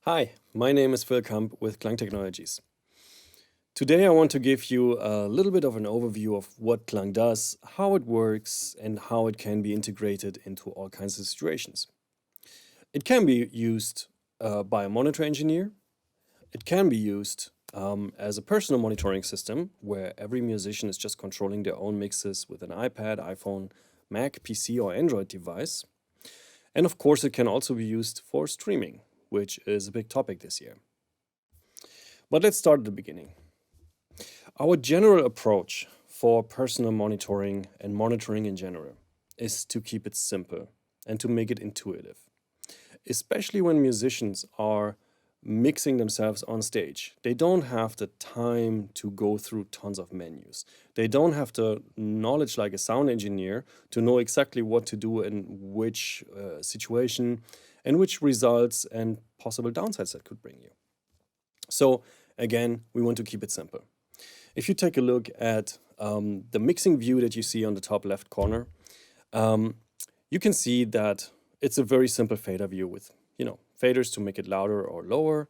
Hi, my name is Phil Kamp with KLANG Technologies. Today I want to give you a little bit of an overview of what KLANG does, how it works, and how it can be integrated into all kinds of situations. It can be used by a monitor engineer. It can be used as a personal monitoring system where every musician is just controlling their own mixes with an iPad, iPhone, Mac, PC, or Android device. And of course, it can also be used for streaming, which is a big topic this year. But let's start at the beginning. Our general approach for personal monitoring and monitoring in general is to keep it simple and to make it intuitive, especially when musicians are mixing themselves on stage. They don't have the time to go through tons of menus. They don't have the knowledge like a sound engineer to know exactly what to do in which situation and which results and possible downsides that could bring you. So again, we want to keep it simple. If you take a look at the mixing view that you see on the top left corner, you can see that it's a very simple fader view with, faders to make it louder or lower,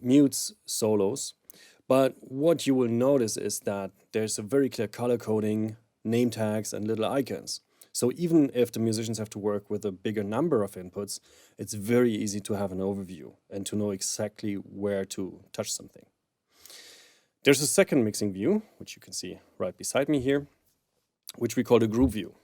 mutes, solos. But what you will notice is that there's a very clear color coding, name tags, and little icons. So even if the musicians have to work with a bigger number of inputs, it's very easy to have an overview and to know exactly where to touch something. There's a second mixing view, which you can see right beside me here, which we call the group view.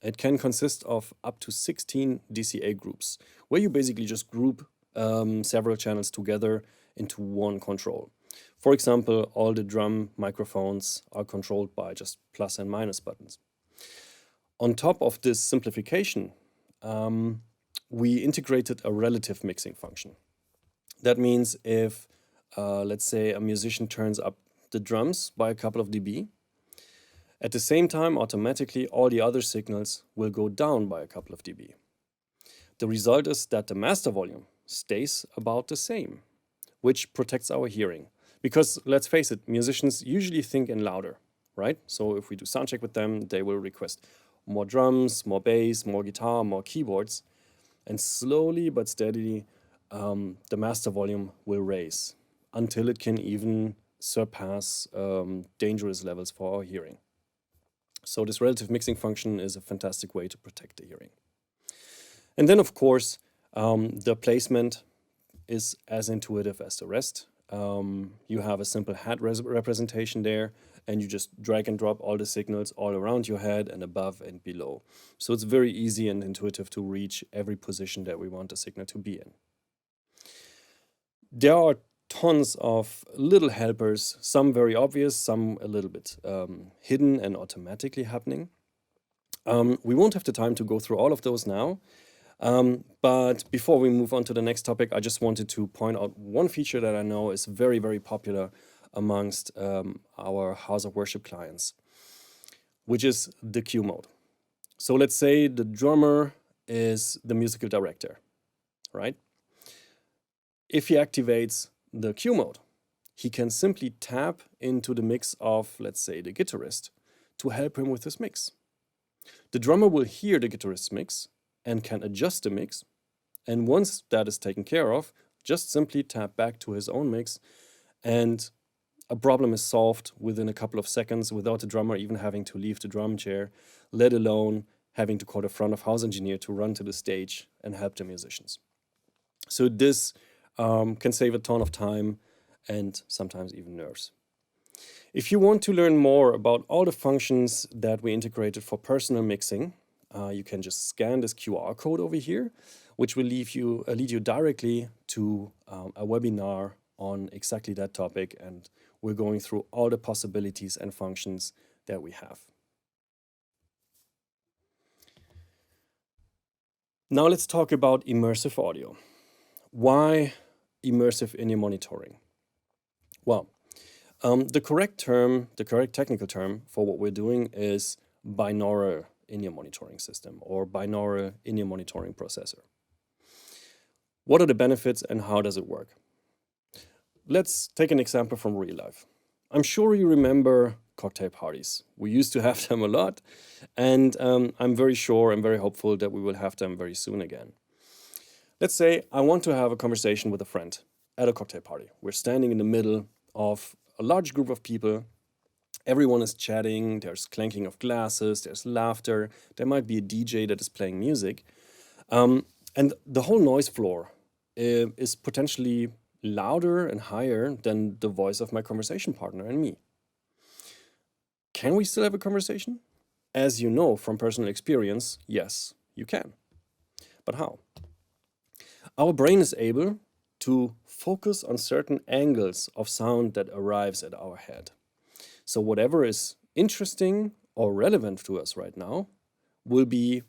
It can consist of up to 16 DCA groups, where you basically just group several channels together into one control. For example, all the drum microphones are controlled by just plus and minus buttons. On top of this simplification, we integrated a relative mixing function. That means if, let's say, a musician turns up the drums by a couple of dB, at the same time, automatically, all the other signals will go down by a couple of dB. The result is that the master volume stays about the same, which protects our hearing. Because let's face it, musicians usually think in louder, right? So if we do soundcheck with them, they will request more drums, more bass, more guitar, more keyboards. And slowly but steadily, the master volume will raise until it can even surpass dangerous levels for our hearing. So this relative mixing function is a fantastic way to protect the hearing. And then, of course, the placement is as intuitive as the rest. You have a simple head representation there, and you just drag and drop all the signals all around your head and above and below. So it's very easy and intuitive to reach every position that we want the signal to be in. There are tons of little helpers, some very obvious, some a little bit hidden and automatically happening. We won't have the time to go through all of those now, but before we move on to the next topic, I just wanted to point out one feature that I know is very, very popular amongst our house of worship clients, which is the cue mode. So let's say the drummer is the musical director, right? If he activates the cue mode, he can simply tap into the mix of, let's say, the guitarist to help him with his mix. The drummer will hear the guitarist's mix and can adjust the mix. And once that is taken care of, just simply tap back to his own mix and a problem is solved within a couple of seconds without the drummer even having to leave the drum chair, let alone having to call the front of house engineer to run to the stage and help the musicians. So this can save a ton of time and sometimes even nerves. If you want to learn more about all the functions that we integrated for personal mixing, you can just scan this QR code over here, which will lead you directly to a webinar on exactly that topic, and we're going through all the possibilities and functions that we have. Now let's talk about immersive audio. Why immersive in-ear monitoring? Well, the correct technical term for what we're doing is binaural in-ear monitoring system or binaural in-ear monitoring processor. What are the benefits and how does it work? Let's take an example from real life. I'm sure you remember cocktail parties. We used to have them a lot, and I'm very sure and very hopeful that we will have them very soon again. Let's say I want to have a conversation with a friend. at a cocktail party. We're standing in the middle of a large group of people. Everyone is chatting, there's clanking of glasses, there's laughter, there might be a DJ that is playing music. And the whole noise floor is potentially louder and higher than the voice of my conversation partner and me. Can we still have a conversation? As you know from personal experience, yes, you can. But how? Our brain is able to focus on certain angles of sound that arrives at our head. So whatever is interesting or relevant to us right now will be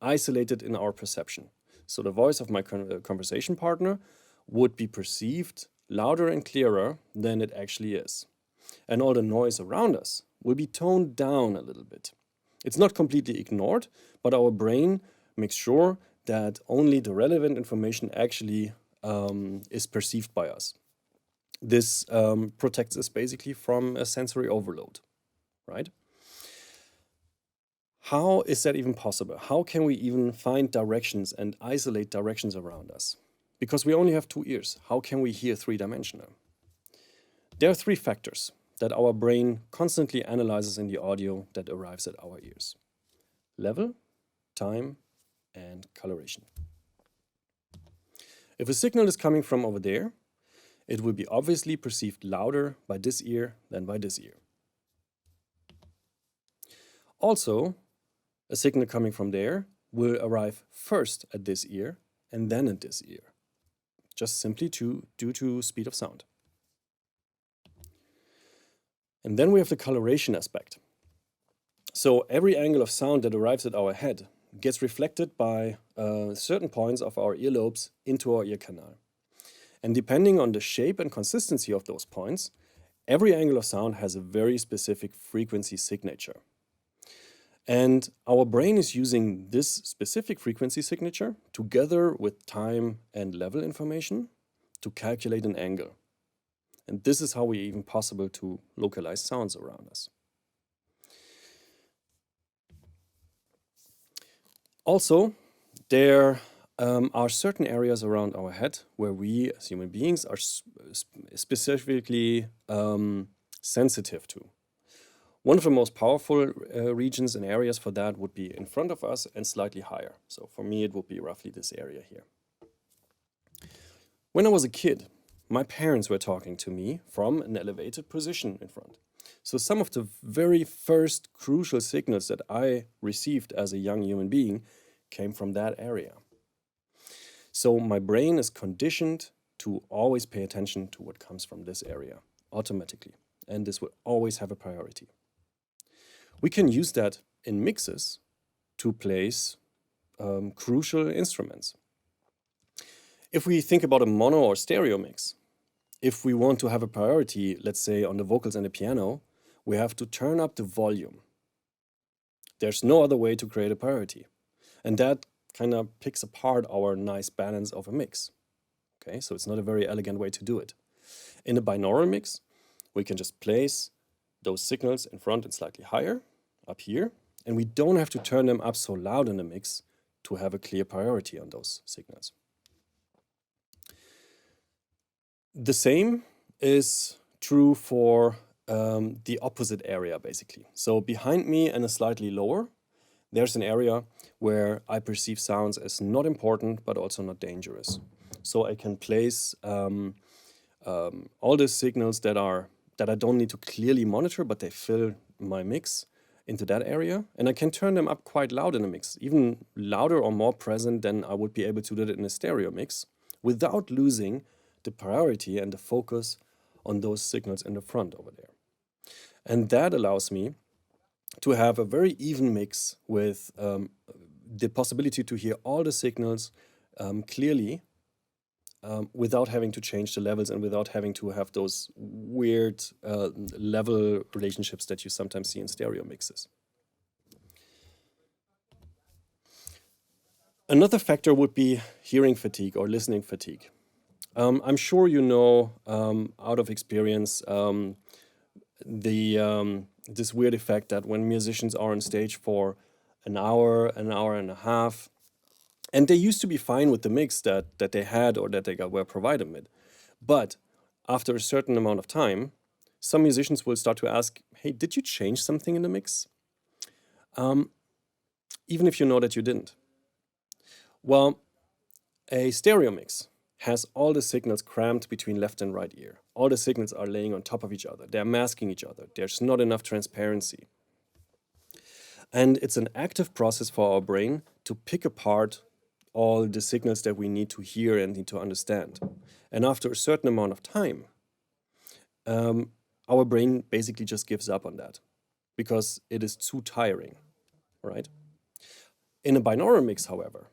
isolated in our perception. So the voice of my conversation partner would be perceived louder and clearer than it actually is. And all the noise around us will be toned down a little bit. It's not completely ignored, but our brain makes sure that only the relevant information actually is perceived by us. This protects us basically from a sensory overload, right? How is that even possible? How can we even find directions and isolate directions around us? Because we only have 2 ears, how can we hear three-dimensional? There are 3 factors that our brain constantly analyzes in the audio that arrives at our ears: level, time, and coloration. If a signal is coming from over there, it will be obviously perceived louder by this ear than by this ear. Also, a signal coming from there will arrive first at this ear and then at this ear, just simply due to speed of sound. And then we have the coloration aspect. So every angle of sound that arrives at our head gets reflected by certain points of our earlobes into our ear canal. And depending on the shape and consistency of those points, every angle of sound has a very specific frequency signature. And our brain is using this specific frequency signature together with time and level information to calculate an angle. And this is how we even possible to localize sounds around us. Also, there are certain areas around our head where we as human beings are specifically sensitive to. One of the most powerful regions and areas for that would be in front of us and slightly higher. So for me, it would be roughly this area here. When I was a kid, my parents were talking to me from an elevated position in front. So some of the very first crucial signals that I received as a young human being came from that area. So my brain is conditioned to always pay attention to what comes from this area automatically, and this will always have a priority. We can use that in mixes to place crucial instruments. If we think about a mono or stereo mix, if we want to have a priority, let's say on the vocals and the piano, we have to turn up the volume. There's no other way to create a priority. And that kind of picks apart our nice balance of a mix. Okay, so it's not a very elegant way to do it. In a binaural mix, we can just place those signals in front and slightly higher, up here, and we don't have to turn them up so loud in the mix to have a clear priority on those signals. The same is true for the opposite area, basically. So behind me and a slightly lower, there's an area where I perceive sounds as not important, but also not dangerous. So I can place all the signals that I don't need to clearly monitor, but they fill my mix into that area. And I can turn them up quite loud in a mix, even louder or more present than I would be able to do it in a stereo mix, without losing the priority and the focus on those signals in the front over there. And that allows me to have a very even mix with the possibility to hear all the signals clearly without having to change the levels and without having to have those weird level relationships that you sometimes see in stereo mixes. Another factor would be hearing fatigue or listening fatigue. I'm sure you know out of experience this weird effect that when musicians are on stage for an hour and a half, and they used to be fine with the mix that they had or that they were provided with. But after a certain amount of time, some musicians will start to ask, hey, did you change something in the mix? Even if you know that you didn't. Well, a stereo mix has all the signals crammed between left and right ear. All the signals are laying on top of each other. They're masking each other. There's not enough transparency. And it's an active process for our brain to pick apart all the signals that we need to hear and need to understand. And after a certain amount of time, our brain basically just gives up on that because it is too tiring, right? In a binaural mix, however,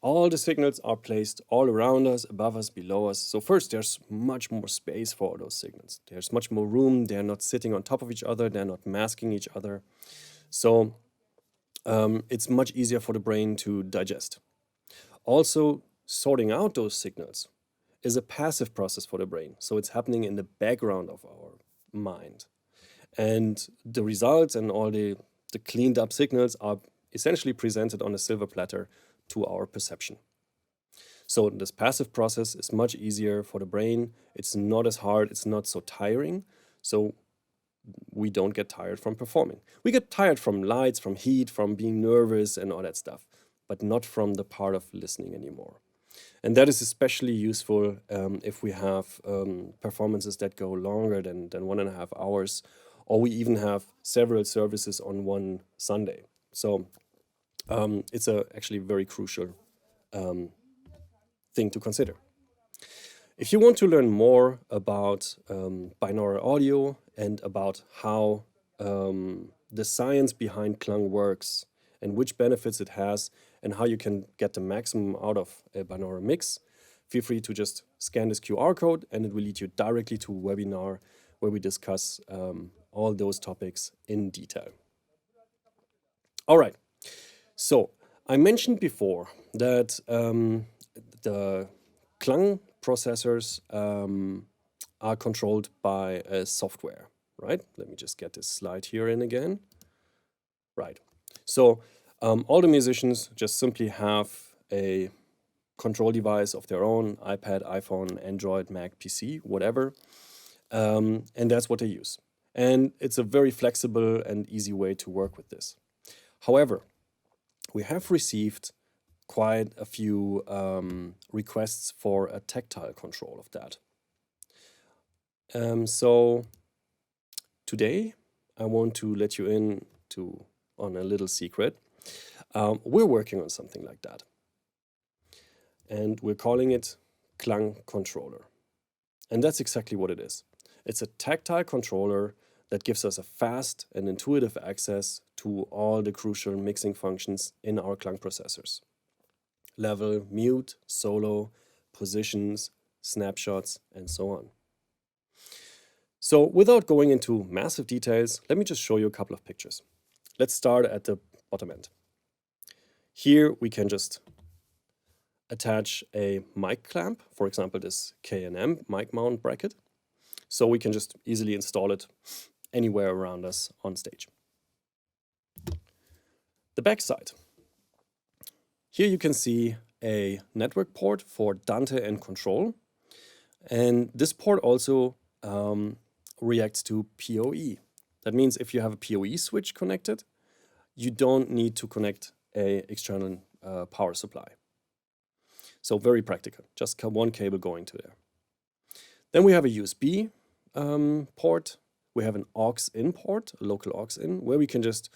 all the signals are placed all around us, above us, below us. So first, there's much more space for all those signals. There's much more room. They're not sitting on top of each other. They're not masking each other. So it's much easier for the brain to digest. Also, sorting out those signals is a passive process for the brain. So it's happening in the background of our mind. And the results and all the cleaned up signals are essentially presented on a silver platter to our perception. So this passive process is much easier for the brain. It's not as hard, it's not so tiring. So we don't get tired from performing. We get tired from lights, from heat, from being nervous and all that stuff, but not from the part of listening anymore. And that is especially useful if we have performances that go longer than 1.5 hours, or we even have several services on one Sunday. So it's actually very crucial thing to consider. If you want to learn more about binaural audio and about how the science behind KLANG works and which benefits it has and how you can get the maximum out of a binaural mix, feel free to just scan this QR code and it will lead you directly to a webinar where we discuss all those topics in detail. All right. So I mentioned before that the KLANG processors are controlled by a software, right? Let me just get this slide here in again. Right. So all the musicians just simply have a control device of their own, iPad, iPhone, Android, Mac, PC, whatever. And that's what they use. And it's a very flexible and easy way to work with this. However, we have received quite a few requests for a tactile control of that. So today I want to let you in on a little secret. We're working on something like that. And we're calling it KLANG controller. And that's exactly what it is. It's a tactile controller that gives us a fast and intuitive access to all the crucial mixing functions in our KLANG processors. Level, mute, solo, positions, snapshots, and so on. So without going into massive details, let me just show you a couple of pictures. Let's start at the bottom end. Here we can just attach a mic clamp, for example, this K&M mic mount bracket. So we can just easily install it anywhere around us on stage. The back side. Here you can see a network port for Dante and control. And this port also reacts to PoE. That means if you have a PoE switch connected, you don't need to connect an external power supply. So very practical, just one cable going to there. Then we have a USB port. We have an aux-in port, a local aux-in, where we can just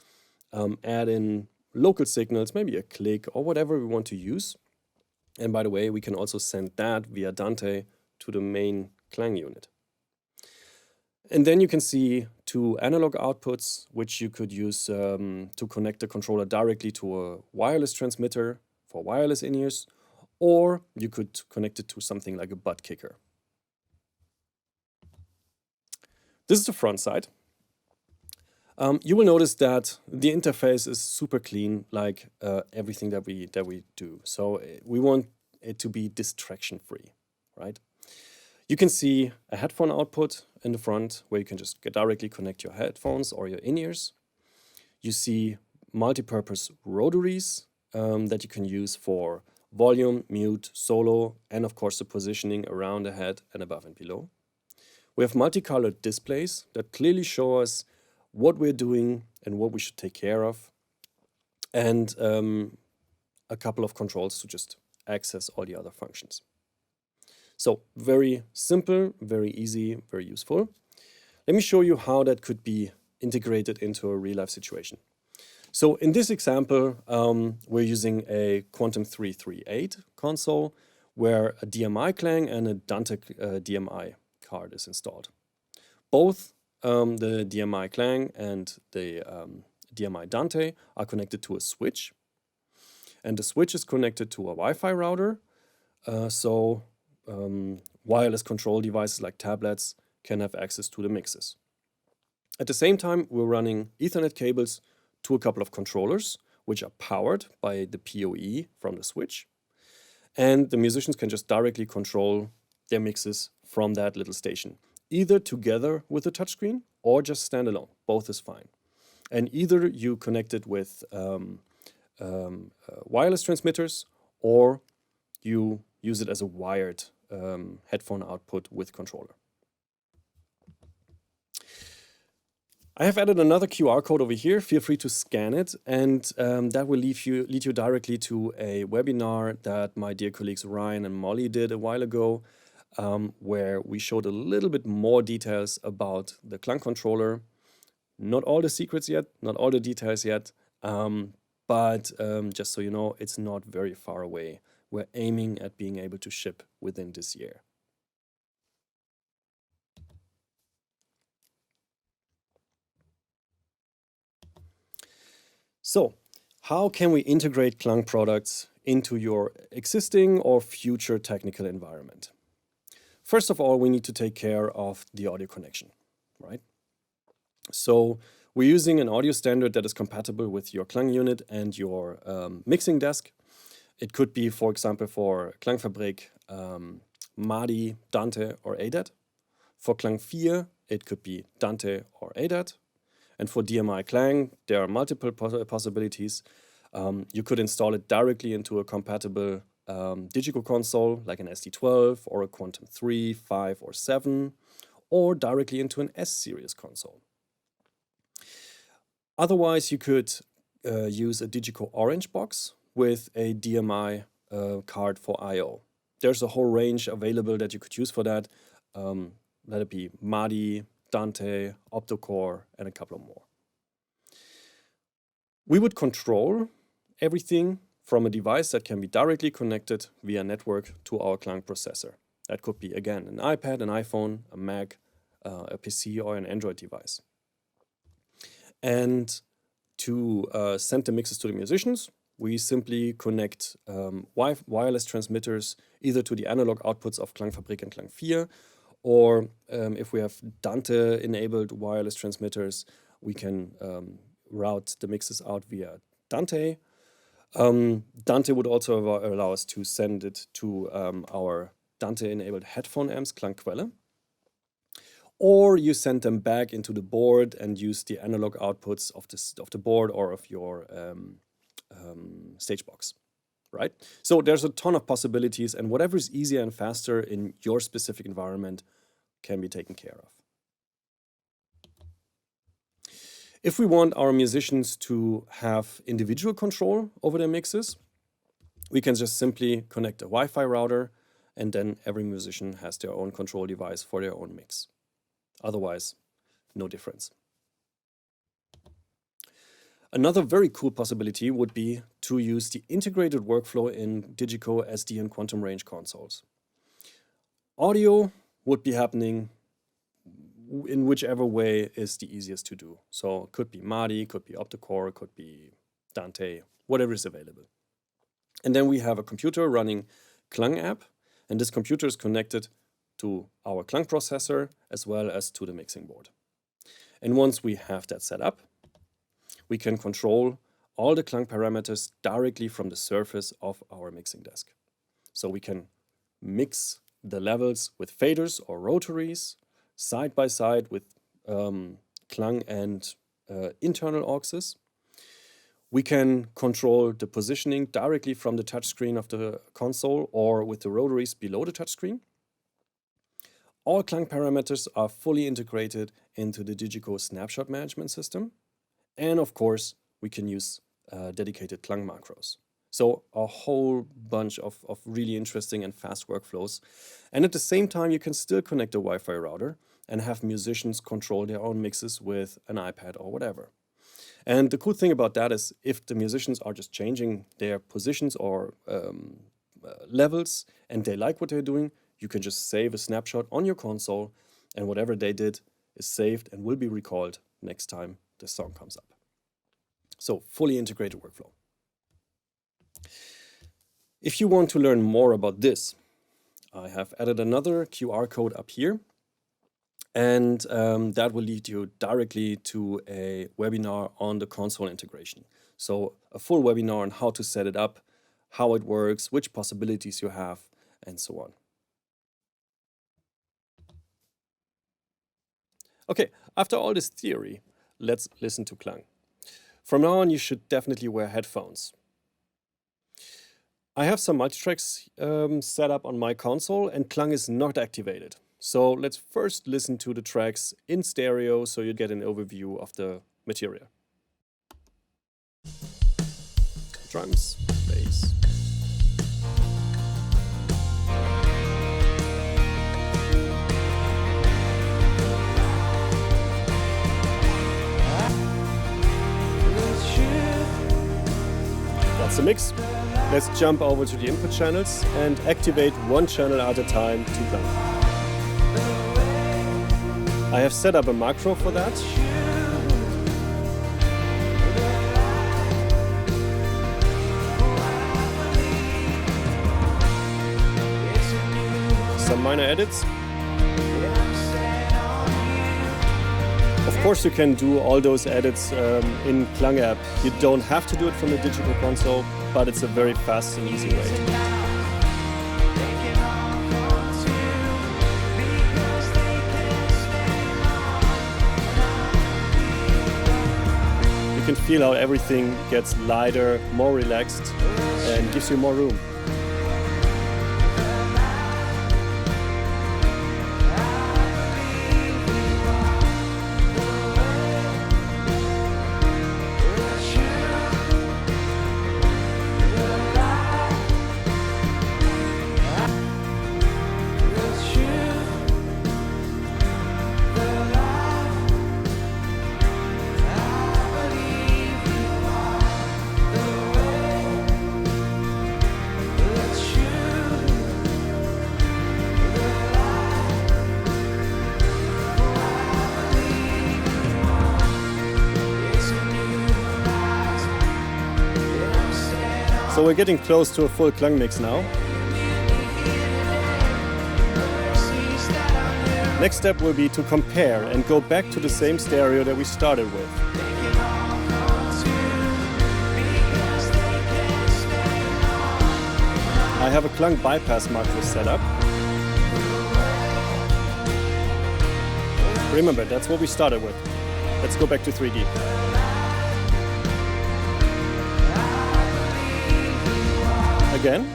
add in local signals, maybe a click or whatever we want to use. And by the way, we can also send that via Dante to the main KLANG unit. And then you can see two analog outputs, which you could use to connect the controller directly to a wireless transmitter for wireless in-ears, or you could connect it to something like a butt kicker. This is the front side. You will notice that the interface is super clean, like everything that we do. So we want it to be distraction-free, right? You can see a headphone output in the front where you can just directly connect your headphones or your in-ears. You see multi-purpose rotaries that you can use for volume, mute, solo, and of course the positioning around the head and above and below. We have multicolored displays that clearly show us what we're doing and what we should take care of, and a couple of controls to just access all the other functions. So very simple, very easy, very useful. Let me show you how that could be integrated into a real-life situation. So in this example, we're using a Quantum 338 console where a DMI KLANG and a Dante DMI card is installed. Both the DMI KLANG and the DMI Dante are connected to a switch, and the switch is connected to a Wi-Fi router, so wireless control devices like tablets can have access to the mixes. At the same time, we're running Ethernet cables to a couple of controllers, which are powered by the PoE from the switch, and the musicians can just directly control their mixes from that little station, either together with the touchscreen or just standalone. Both is fine. And either you connect it with wireless transmitters, or you use it as a wired headphone output with controller. I have added another QR code over here. Feel free to scan it, and that will lead you directly to a webinar that my dear colleagues Ryan and Molly did a while ago, where we showed a little bit more details about the KLANG controller. Not all the secrets yet, not all the details yet, but just so you know, it's not very far away. We're aiming at being able to ship within this year. So, how can we integrate KLANG products into your existing or future technical environment? First of all, we need to take care of the audio connection, right? So we're using an audio standard that is compatible with your KLANG unit and your mixing desk. It could be, for example, for Klangfabrik, MADI, Dante, or ADAT. For KLANG 4, it could be Dante or ADAT. And for DMI KLANG, there are multiple possibilities. You could install it directly into a compatible digital console, like an SD12 or a Quantum 3, 5, or 7, or directly into an S-series console. Otherwise, you could use a Digico Orange box with a DMI card for I/O. There's a whole range available that you could use for that. Let it be MADI, Dante, Optocore, and a couple more. We would control everything from a device that can be directly connected via network to our KLANG processor. That could be, again, an iPad, an iPhone, a Mac, a PC, or an Android device. And to send the mixes to the musicians, we simply connect wireless transmitters either to the analog outputs of Klangfabrik and KLANG 4, or if we have Dante-enabled wireless transmitters, we can route the mixes out via Dante. Dante would also allow us to send it to our Dante-enabled headphone amps, Klangquelle. Or you send them back into the board and use the analog outputs of the board or of your stage box, right? So there's a ton of possibilities, and whatever is easier and faster in your specific environment can be taken care of. If we want our musicians to have individual control over their mixes, we can just simply connect a Wi-Fi router, and then every musician has their own control device for their own mix. Otherwise, no difference. Another very cool possibility would be to use the integrated workflow in Digico SD and Quantum Range consoles. Audio would be happening in whichever way is the easiest to do. So it could be MADI, could be Optocore, could be Dante, whatever is available. And then we have a computer running KLANG app, and this computer is connected to our KLANG processor as well as to the mixing board. And once we have that set up, we can control all the KLANG parameters directly from the surface of our mixing desk. So we can mix the levels with faders or rotaries, side by side with KLANG and internal auxes. We can control the positioning directly from the touchscreen of the console or with the rotaries below the touchscreen. All Klang parameters are fully integrated into the Digico snapshot management system. And of course, we can use dedicated Klang macros. So a whole bunch of really interesting and fast workflows. And at the same time, you can still connect a Wi-Fi router and have musicians control their own mixes with an iPad or whatever. And the cool thing about that is if the musicians are just changing their positions or levels and they like what they're doing, you can just save a snapshot on your console and whatever they did is saved and will be recalled next time the song comes up. So fully integrated workflow. If you want to learn more about this, I have added another QR code up here. And that will lead you directly to a webinar on the console integration. So a full webinar on how to set it up, how it works, which possibilities you have, and so on. Okay, after all this theory, let's listen to Klang. From now on, you should definitely wear headphones. I have some multitracks set up on my console and Klang is not activated. So let's first listen to the tracks in stereo so you get an overview of the material. Drums, bass. That's the mix. Let's jump over to the input channels and activate one channel at a time to Klang. I have set up a macro for that. Some minor edits. Of course you can do all those edits in Klang app. You don't have to do it from the digital console, but it's a very fast and easy way. You can feel how everything gets lighter, more relaxed, and gives you more room. So we're getting close to a full Klang mix now. Next step will be to compare and go back to the same stereo that we started with. I have a Klang bypass macro set up. Remember, that's what we started with. Let's go back to 3D. Again.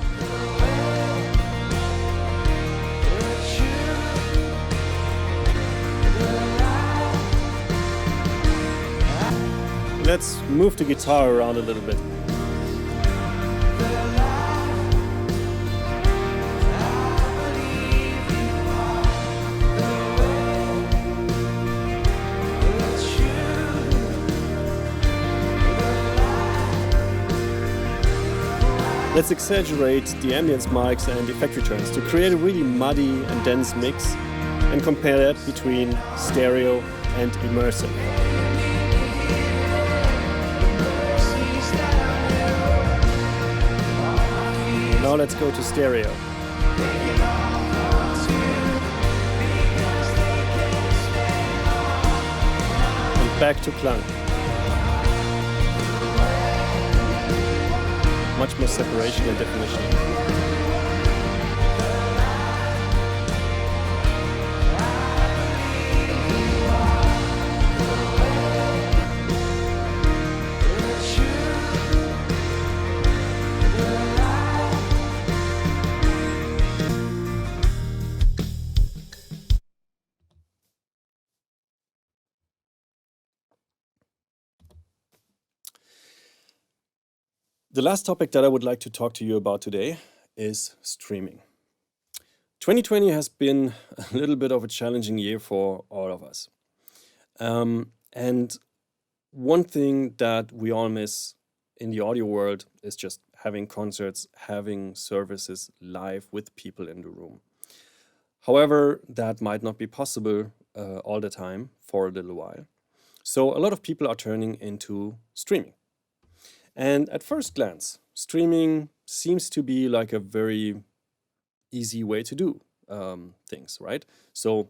Let's move the guitar around a little bit. Let's exaggerate the ambience mics and effect returns to create a really muddy and dense mix and compare that between stereo and immersive. Now let's go to stereo. And back to Klang. Much more separation and definition. The last topic that I would like to talk to you about today is streaming. 2020 has been a little bit of a challenging year for all of us. And one thing that we all miss in the audio world is just having concerts, having services live with people in the room. However, that might not be possible all the time for a little while. So a lot of people are turning into streaming. And at first glance, streaming seems to be like a very easy way to do things, right? So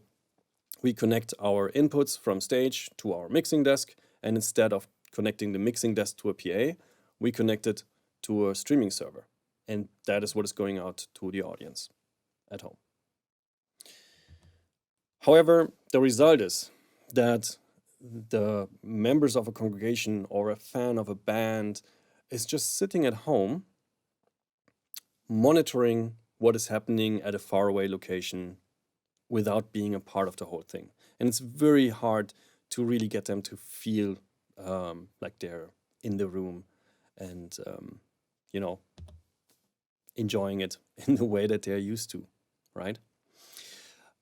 we connect our inputs from stage to our mixing desk, and instead of connecting the mixing desk to a PA, we connect it to a streaming server. And that is what is going out to the audience at home. However, the result is that the members of a congregation or a fan of a band is just sitting at home monitoring what is happening at a faraway location without being a part of the whole thing. And it's very hard to really get them to feel like they're in the room and, enjoying it in the way that they're used to, right?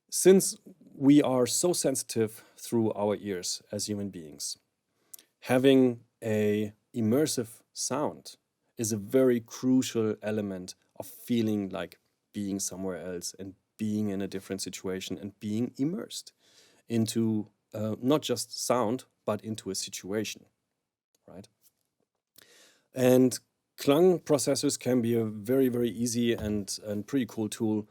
Since we are so sensitive through our ears as human beings, having a immersive sound is a very crucial element of feeling like being somewhere else and being in a different situation and being immersed into not just sound, but into a situation, right? And KLANG processors can be a very, very easy and pretty cool tool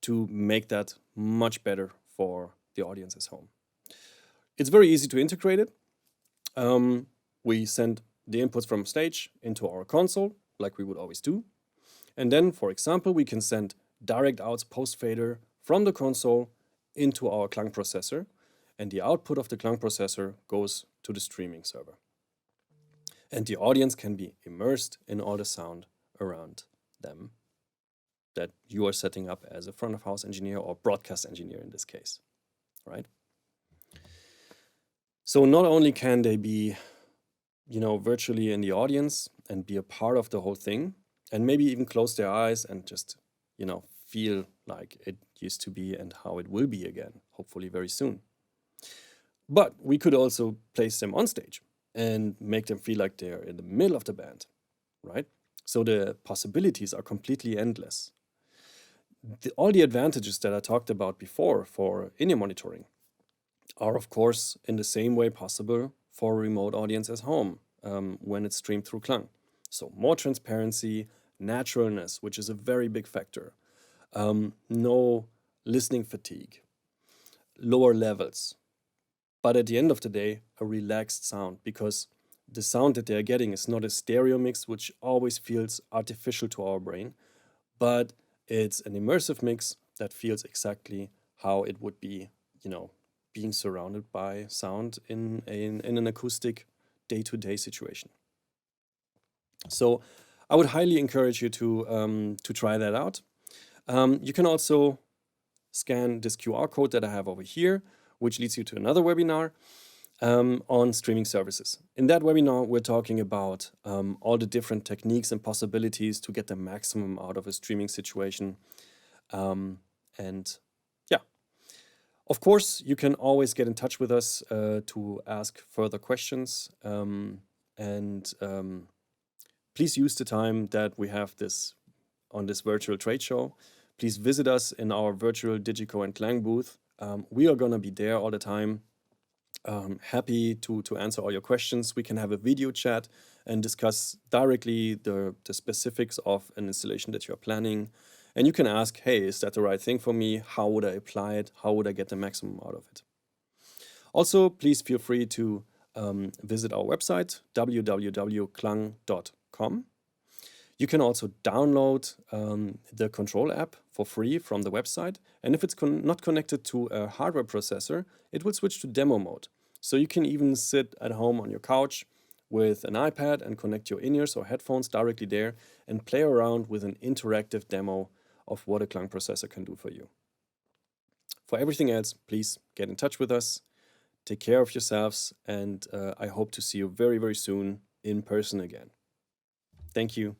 to make that much better for the audiences home. It's very easy to integrate it. We send the inputs from stage into our console, like we would always do. And then, for example, we can send direct outs post-fader from the console into our KLANG processor, and the output of the KLANG processor goes to the streaming server. And the audience can be immersed in all the sound around them that you are setting up as a front of house engineer or broadcast engineer in this case, right? So not only can they be, virtually in the audience and be a part of the whole thing, and maybe even close their eyes and just, feel like it used to be and how it will be again, hopefully very soon. But we could also place them on stage and make them feel like they're in the middle of the band, right? So the possibilities are completely endless. All the advantages that I talked about before for in-ear monitoring are, of course, in the same way possible for a remote audience at home when it's streamed through KLANG. So more transparency, naturalness, which is a very big factor, no listening fatigue, lower levels. But at the end of the day, a relaxed sound, because the sound that they're getting is not a stereo mix, which always feels artificial to our brain, but it's an immersive mix that feels exactly how it would be, being surrounded by sound in an acoustic day-to-day situation. So I would highly encourage you to try that out. You can also scan this QR code that I have over here, which leads you to another webinar on streaming services. In that webinar, we're talking about all the different techniques and possibilities to get the maximum out of a streaming situation. Of course, you can always get in touch with us to ask further questions. Please use the time that we have this on this virtual trade show. Please visit us in our virtual Digico and KLANG booth. We are going to be there all the time. Happy to answer all your questions. We can have a video chat and discuss directly the specifics of an installation that you're planning. And you can ask, hey, is that the right thing for me? How would I apply it? How would I get the maximum out of it? Also, please feel free to visit our website, www.klang.com. You can also download the control app for free from the website. And if it's not connected to a hardware processor, it will switch to demo mode. So you can even sit at home on your couch with an iPad and connect your in-ears or headphones directly there and play around with an interactive demo of what a KLANG processor can do for you. For everything else, please get in touch with us. Take care of yourselves, and I hope to see you very, very soon in person again. Thank you.